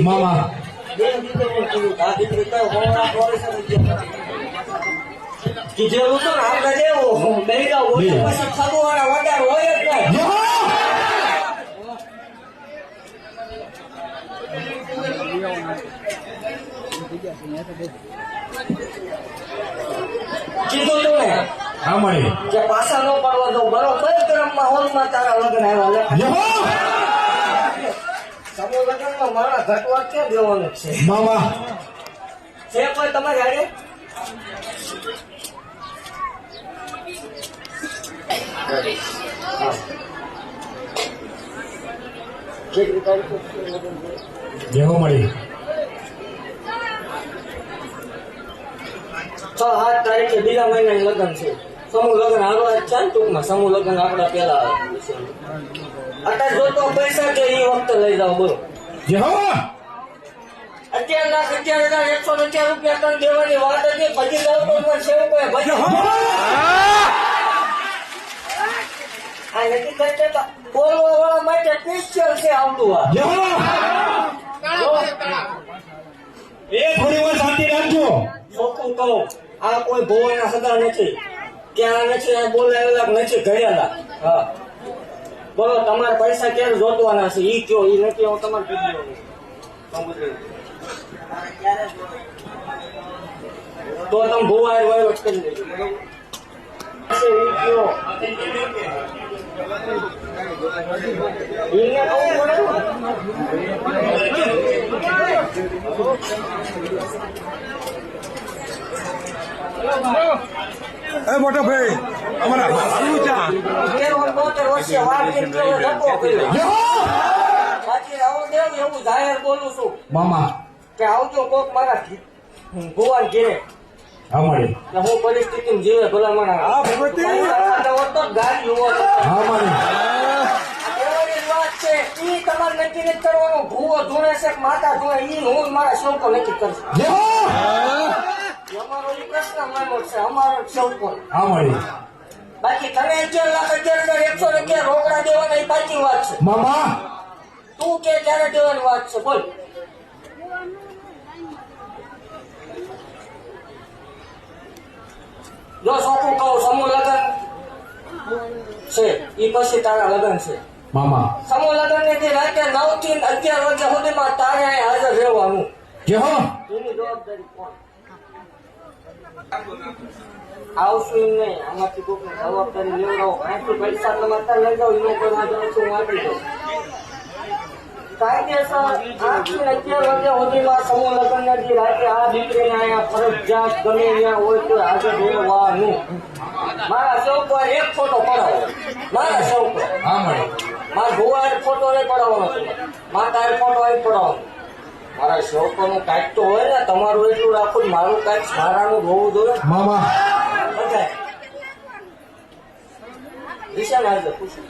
મામા કીધેલું તો આપણે દેવું બેસી જાવ પછી ખાબુ વાળા વધારે હોય જ નહીં. કીધું તું ને હા મળી કે પાછા નો પડવા દો બરોબર ગ્રામમાં હોલમાં તારા લગ્ન આવ્યા સમૂહ લગ્નમાં મારા ઘટવા ક્યાં દેવાનું છે મામા છે કોઈ તમારી આડે જેવો મળી 6-8 તારીખે બીજા મહિનાની લગ્ન છે. સમૂહ લગ્ન હાલવા જ છે ને ટૂંકમાં સમૂહ લગ્ન આપડા પેલા અત્યારે જોતો પૈસા કે એ વખતે લઈ જાઓ બોલો. જેવો 11,11,150 રૂપિયા તને દેવાની વાત હતી પછી જાવ તો છે પછી આ નક્કી કરતા બોલવા વાળા માટે સ્પેશિયલ છે આવતું આ એ થોડી વાર શાંતિ રાખજો. ચોખ્ખું કહું આ કોઈ ભોવાના સગા નથી ક્યાં નથી બોલાયેલા નથી ઘડેલા. હા બોલો તમારે પૈસા ક્યારે જોતવાના છે ઈ કયો ઈ નથી હું તમારે કહી દઉં તો તમે ભોવા વહીવટ કરી દેજો ઈ કયો ઈને કહું એ મોટો ભાઈ અમારા વર્ષે વાત ધક્કો કર્યો બાકી આવો દેવ એવું જાહેર બોલું છું મામા કે આવજો કોક મારા ભુવાન ઘેરે હા મળી હું પરિસ્થિતિ જીવે ભલા મારા ગાડી હા મળી વાત છે ઈ તમારે નક્કી નથી કરવાનું ભૂવો ધૂણે છે માતા ધૂણે ઈ હું મારા શોકો નક્કી કરશે અમારો ઈ પ્રશ્ન માનો છે અમારો શોકો હા મળી બાકી તમે 11,11,111 રોકડા દેવાના એ પાકી વાત છે. મામા તું કે ક્યારે દેવાની વાત છે બોલ. જો સોખું કહું સમૂહ લગ્ન છે એ પછી તારા લગ્ન છે. મામા સમૂહ લગ્ન ની રાતે 9 થી 11 વાગ્યા સુધીમાં તારે અહીં હાજર રહેવાનું. જેવો એની જવાબદારી કોણ? આવશું એમ નહીં આમાંથી કોઈક જવાબદારી લેવડાવો અહીંથી પૈસા તમે અત્યારે લઈ જાઓ એનો કોઈ વાંધો નથી હું આપી દઉં. કાયદેસર 8 થી 11 વાગ્યા સુધીમાં સમૂહ લગ્ન ની રાતે આ દીકરીને અહીંયા ફરજિયાત ગમે ત્યાં હોય તો હાજર રહેવાનું. મારા શોખ એક ફોટો પડાવો મારા શોખ હા મળી મારા ભુવા ફોટો નહીં પડાવવાનો માતા ફોટો અહીં પડાવવાનો. મારા શોકો નું કાંઈક તો હોય ને તમારું એટલું રાખું મારું કાંઈક સારાનું હોવું જોઈએ. મામા બધા દિશા ના પૂછો